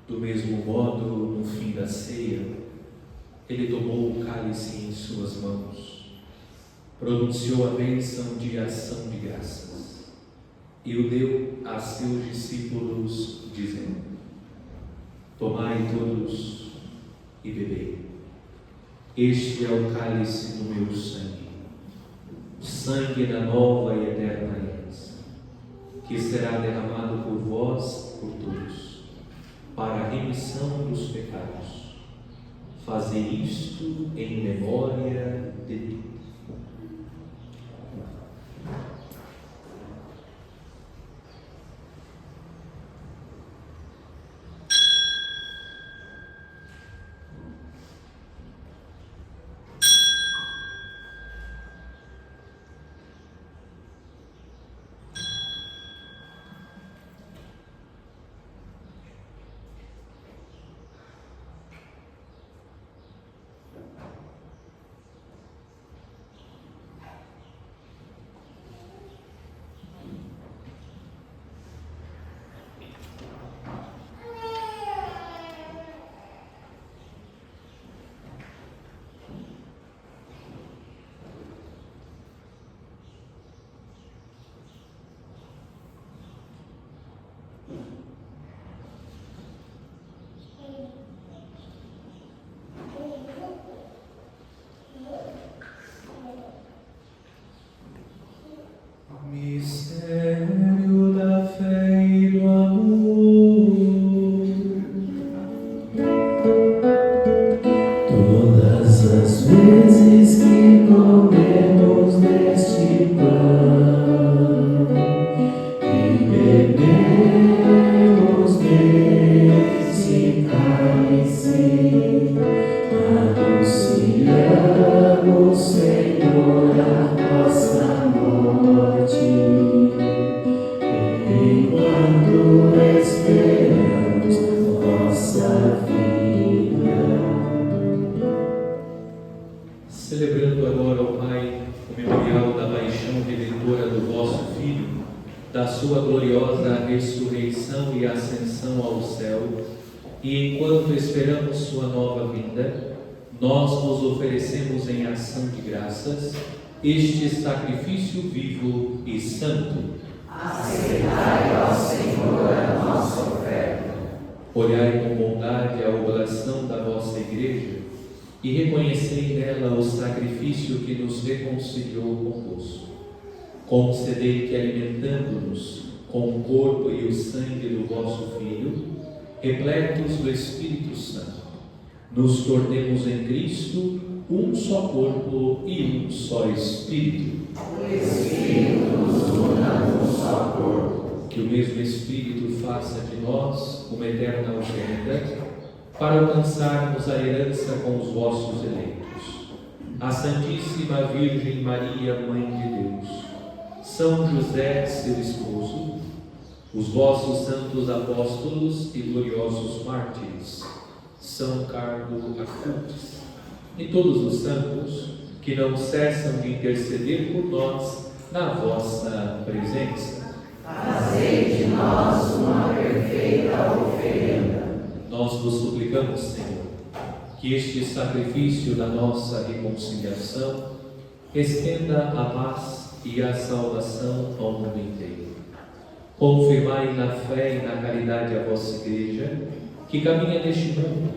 B: Do mesmo modo, no fim da ceia, ele tomou o cálice em suas mãos, pronunciou a bênção de ação de graças e o deu a seus discípulos, dizendo: tomai todos e bebei. Este é o cálice do meu sangue, o sangue da nova e eterna aliança, que será derramado por vós e por todos, para a remissão dos pecados. Fazei isto em memória de mim. Mistério da fé e do amor.
A: Todas as vezes que comemos deste pão e bebemos desse cálice, anunciamos, Senhor, a vossa morte, enquanto esperamos vossa vinda.
B: Celebrando agora, ó Pai, o memorial da paixão redentora do vosso Filho, da sua gloriosa ressurreição e ascensão ao céu, e enquanto esperamos sua nova vinda, nós vos oferecemos em ação de graças este sacrifício vivo e santo.
F: Aceitai, ó Senhor, a nossa oferta,
B: Olhai com bondade a oblação da vossa Igreja e reconhecei nela o sacrifício que nos reconciliou convosco. Concedei que, alimentando-nos com o corpo e o sangue do vosso Filho, repletos do Espírito Santo, nos tornemos em Cristo um só corpo e um só Espírito.
F: O Espírito nos una num só corpo.
B: Que o mesmo Espírito faça de nós uma eterna oferta para alcançarmos a herança com os vossos eleitos. A Santíssima Virgem Maria, Mãe de Deus, São José, seu esposo, os vossos santos apóstolos e gloriosos mártires, São Carlos Acutis, e todos os santos que não cessam de interceder por nós na vossa presença.
F: Fazei de nós uma perfeita oferenda.
B: Nós vos suplicamos, Senhor, que este sacrifício da nossa reconciliação estenda a paz e a salvação ao mundo inteiro. Confirmai na fé e na caridade a vossa Igreja, que caminha neste mundo,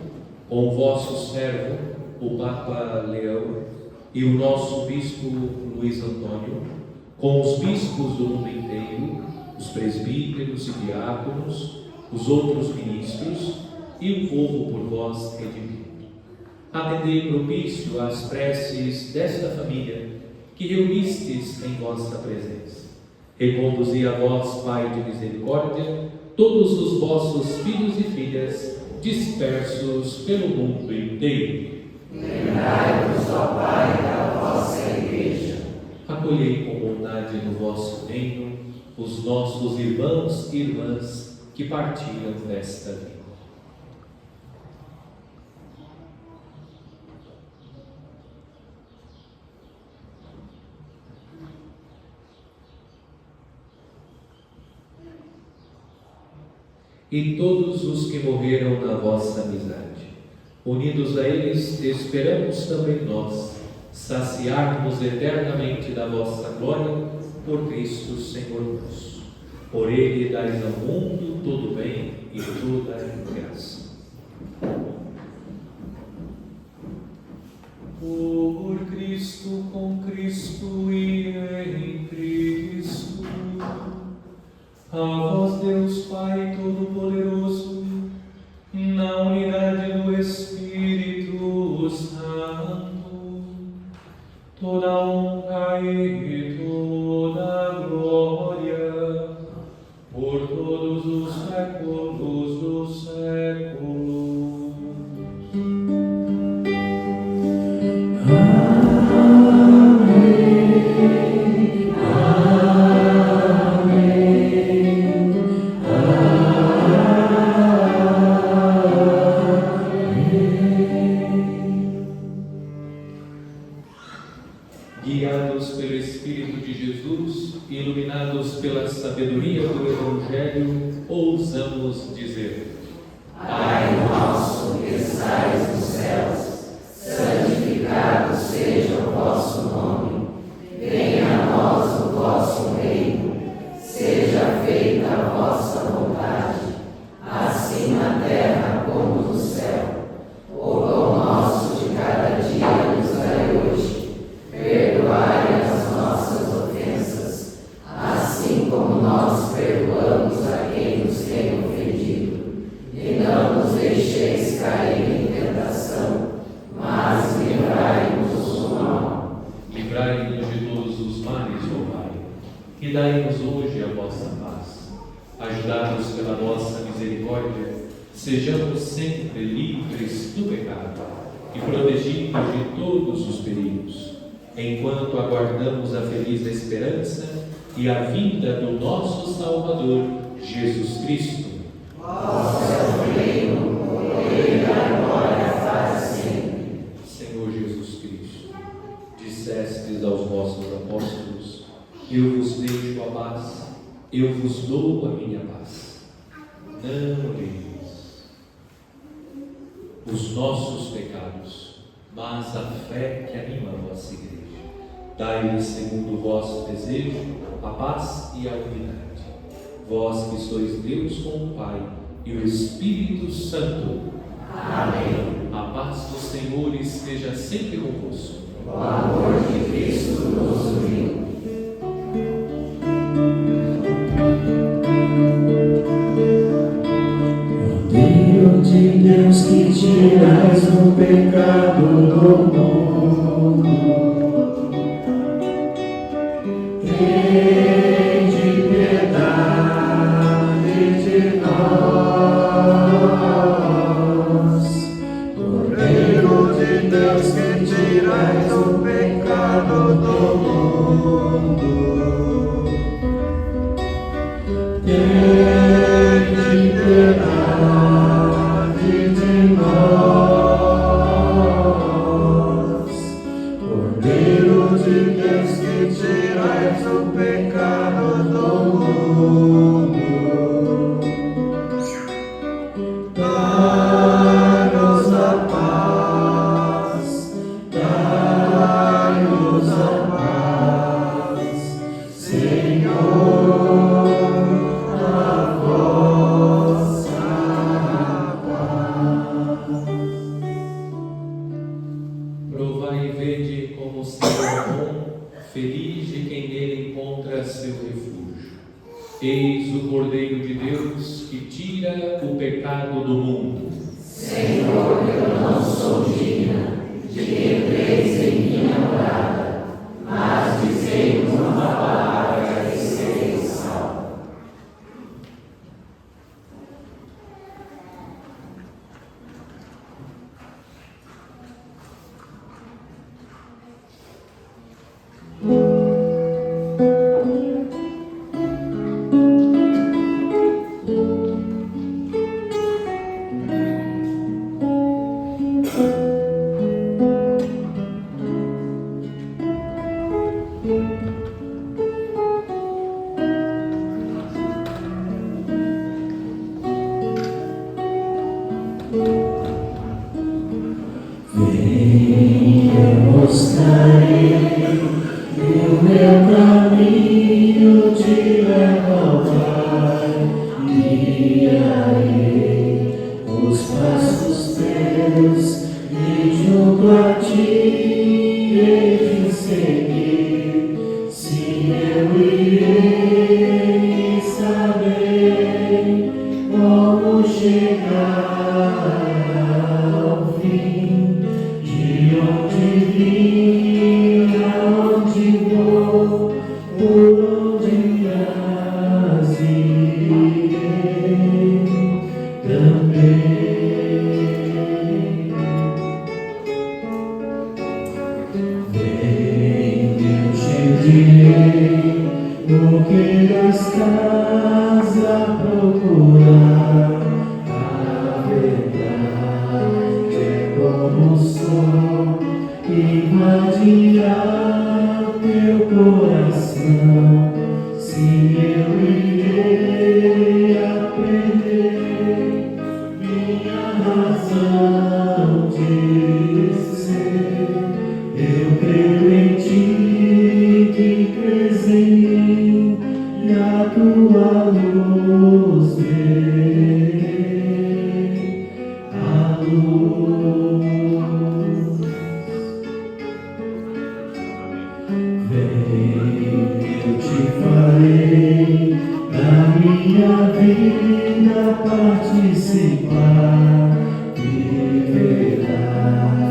B: com o vosso servo, o Papa Leão, e o nosso Bispo Luiz Antônio, com os bispos do mundo inteiro, os presbíteros e diáconos, os outros ministros e o povo por vós redimido. Atendei propício às preces desta família que reunistes em vossa presença. Reconduzi a vós, Pai de misericórdia, todos os vossos filhos e filhas dispersos pelo mundo inteiro.
F: Lembrai-vos, ó Pai, da vossa Igreja.
B: Acolhei com bondade no vosso reino os nossos irmãos e irmãs que partiram desta vida. E todos os que morreram na vossa amizade, unidos a eles, esperamos também nós saciar-nos eternamente da vossa glória por Cristo Senhor nosso. Por Ele dais ao mundo todo bem e toda a graça. Por Cristo, com Cristo e em Cristo, a vós Deus Pai Todo-Poderoso, na unidade do Espírito Santo, toda a honra e toda a glória, por todos os séculos dos séculos. Guiados pelo Espírito de Jesus, iluminados pela sabedoria do Evangelho, ousamos dizer:
F: Pai nosso que estais nos céus, santificado seja o vosso nome. Venha a nós o vosso reino. Seja feita a vossa vontade, assim na terra como no céu. O pão nosso de cada dia nos dai hoje. Perdoai as nossas ofensas, assim como nós perdoamos a quem nos tem ofendido. E não nos deixeis cair em tentação, mas livrai-nos do mal.
B: livrai-nos de todos os males, ó Pai, e dai-nos hoje a vossa paz. Ajudados pela vossa misericórdia, sejamos sempre livres do pecado e protegidos de todos os perigos, enquanto aguardamos a feliz esperança e a vinda do nosso Salvador, Jesus Cristo.
F: Vosso é o reino, o poder e a glória para sempre.
B: Senhor Jesus Cristo, dissestes aos vossos apóstolos: eu vos deixo a paz, eu vos dou a minha paz. Não olheis os nossos pecados, mas a fé que anima a vossa Igreja. Dai-lhes, segundo o vosso desejo, a paz e a unidade. Vós que sois Deus com o Pai, e o Espírito Santo.
F: Amém.
B: A paz do Senhor esteja sempre convosco.
F: O amor de Cristo nos uniu.
A: Cordeiro de Deus que tirais o pecado do mundo, tende piedade de nós. Cordeiro de Deus que tirais o pecado do mundo, tende piedade de nós. Cordeiro de Deus que tirais o pecado do mundo, dai-nos a paz, dai-nos a paz, Senhor, a vossa paz.
B: Provai e vede como o Senhor é bom, feliz de quem nele encontra seu refúgio. Eis o Cordeiro de Deus que tira o pecado do mundo.
F: Senhor, eu não sou digna de que entreis em minha morada, mas dizei uma palavra e serei salvo.
A: Mostrarei o meu caminho, te levo ao Pai, guiarei os passos teus e junto a ti hei de seguir. Sim, eu irei saber como chegar ao fim. De onde vim, aonde vou, por onde as irei também. Vem, eu te direi o que estás a procurar. A verdade é como o sol que invadirá teu coração. Sim, eu irei aprender minha razão de ser. Eu creio em ti, que crês em mim, e a tua luz vem, a luz. Vem, eu te farei da minha vida participar, viverás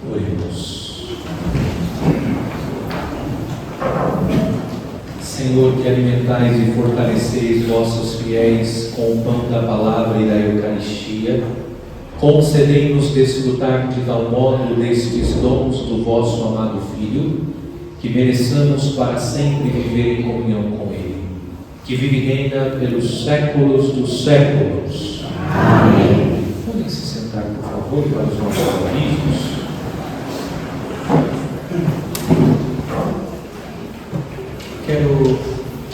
B: Oremos. Senhor, que alimentais e fortaleceis vossos fiéis com o pão da palavra e da Eucaristia, concedei-nos desfrutar de tal modo destes dons do vosso amado Filho, que mereçamos para sempre viver em comunhão com Ele, que vive e reina pelos séculos dos séculos. Amém. Podem se sentar, por favor, para os nossos amigos. Quero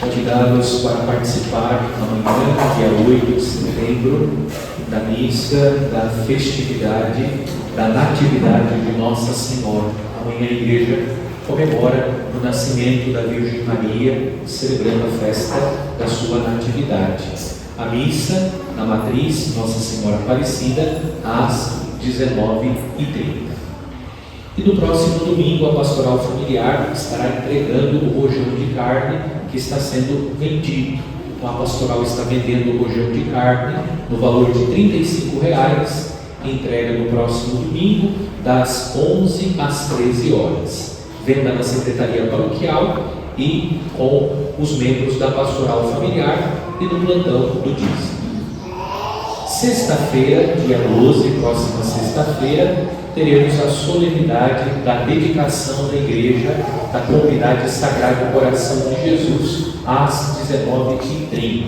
B: convidá-los para participar amanhã, dia 8 de setembro, da missa, da festividade, da natividade de Nossa Senhora. Amanhã a igreja comemora o nascimento da Virgem Maria, celebrando a festa da sua natividade. A missa na matriz Nossa Senhora Aparecida, às 19h30. E no próximo domingo, a pastoral familiar estará entregando o rojão de carne que está sendo vendido. Então, a pastoral está vendendo o rojão de carne no valor de R$ 35,00, entrega no próximo domingo, das 11 às 13 horas. Venda na Secretaria Paroquial e com os membros da pastoral familiar e no plantão do dízimo. Sexta-feira, dia 12, próxima sexta-feira, teremos a solenidade da dedicação da igreja da comunidade Sagrado Coração de Jesus, às 19h30.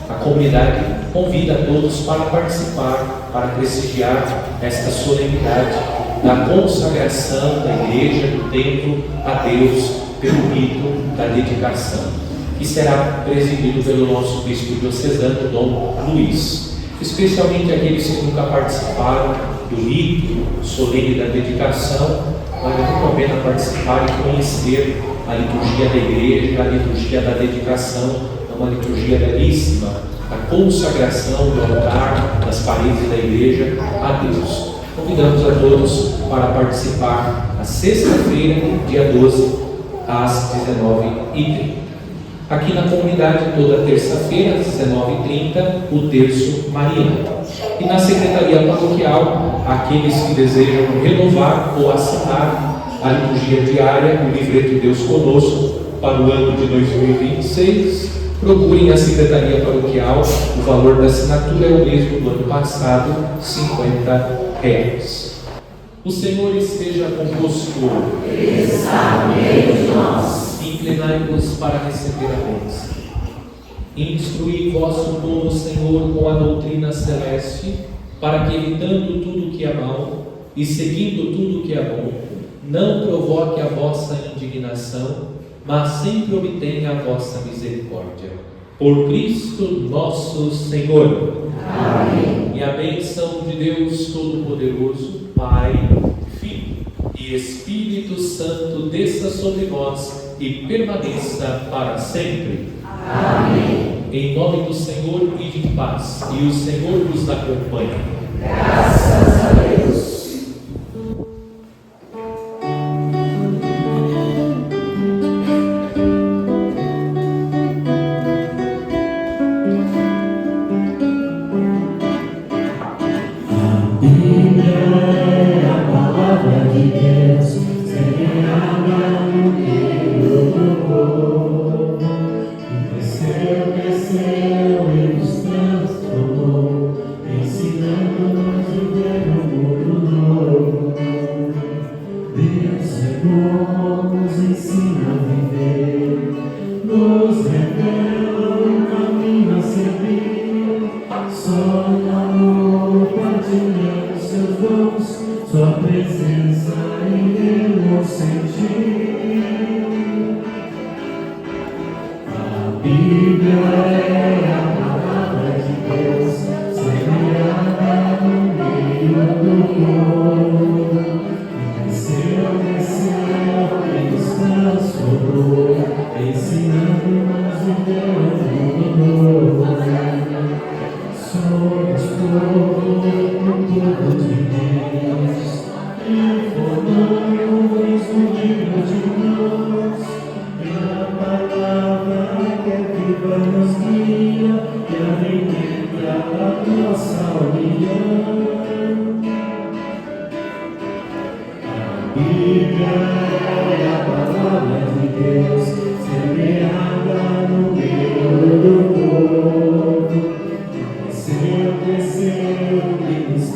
B: A comunidade convida a todos para participar, para prestigiar esta solenidade da consagração da igreja, do templo a Deus, pelo rito da dedicação, que será presidido pelo nosso bispo diocesano, Dom Luiz. Especialmente aqueles que nunca participaram do rito solene da dedicação, vale muito a pena participar e conhecer a liturgia da igreja, a liturgia da dedicação. É uma liturgia belíssima, a consagração do altar, das paredes da igreja a Deus. Convidamos a todos para participar na sexta-feira, dia 12, às 19h30. Aqui na comunidade, toda terça-feira, às 19h30, o terço mariano. E na Secretaria Paroquial, aqueles que desejam renovar ou assinar a liturgia diária, o livreto Deus Conosco, para o ano de 2026, procurem a Secretaria Paroquial. O valor da assinatura é o mesmo do ano passado, R$ 50. O Senhor esteja convosco.
F: Ele está no meio de nós.
B: Inclinai-vos para receber a bênção. Instruí vosso povo, Senhor, com a doutrina celeste, para que, evitando tudo que é mau e seguindo tudo que é bom, não provoque a vossa indignação, mas sempre obtenha a vossa misericórdia. Por Cristo nosso Senhor. Amém. E a bênção de Deus Todo-Poderoso, Pai, Filho e Espírito Santo desça sobre nós e permaneça para sempre. Amém. em nome do Senhor e de paz, e o Senhor vos acompanhe.
F: Graças a Deus.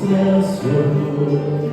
A: Transformou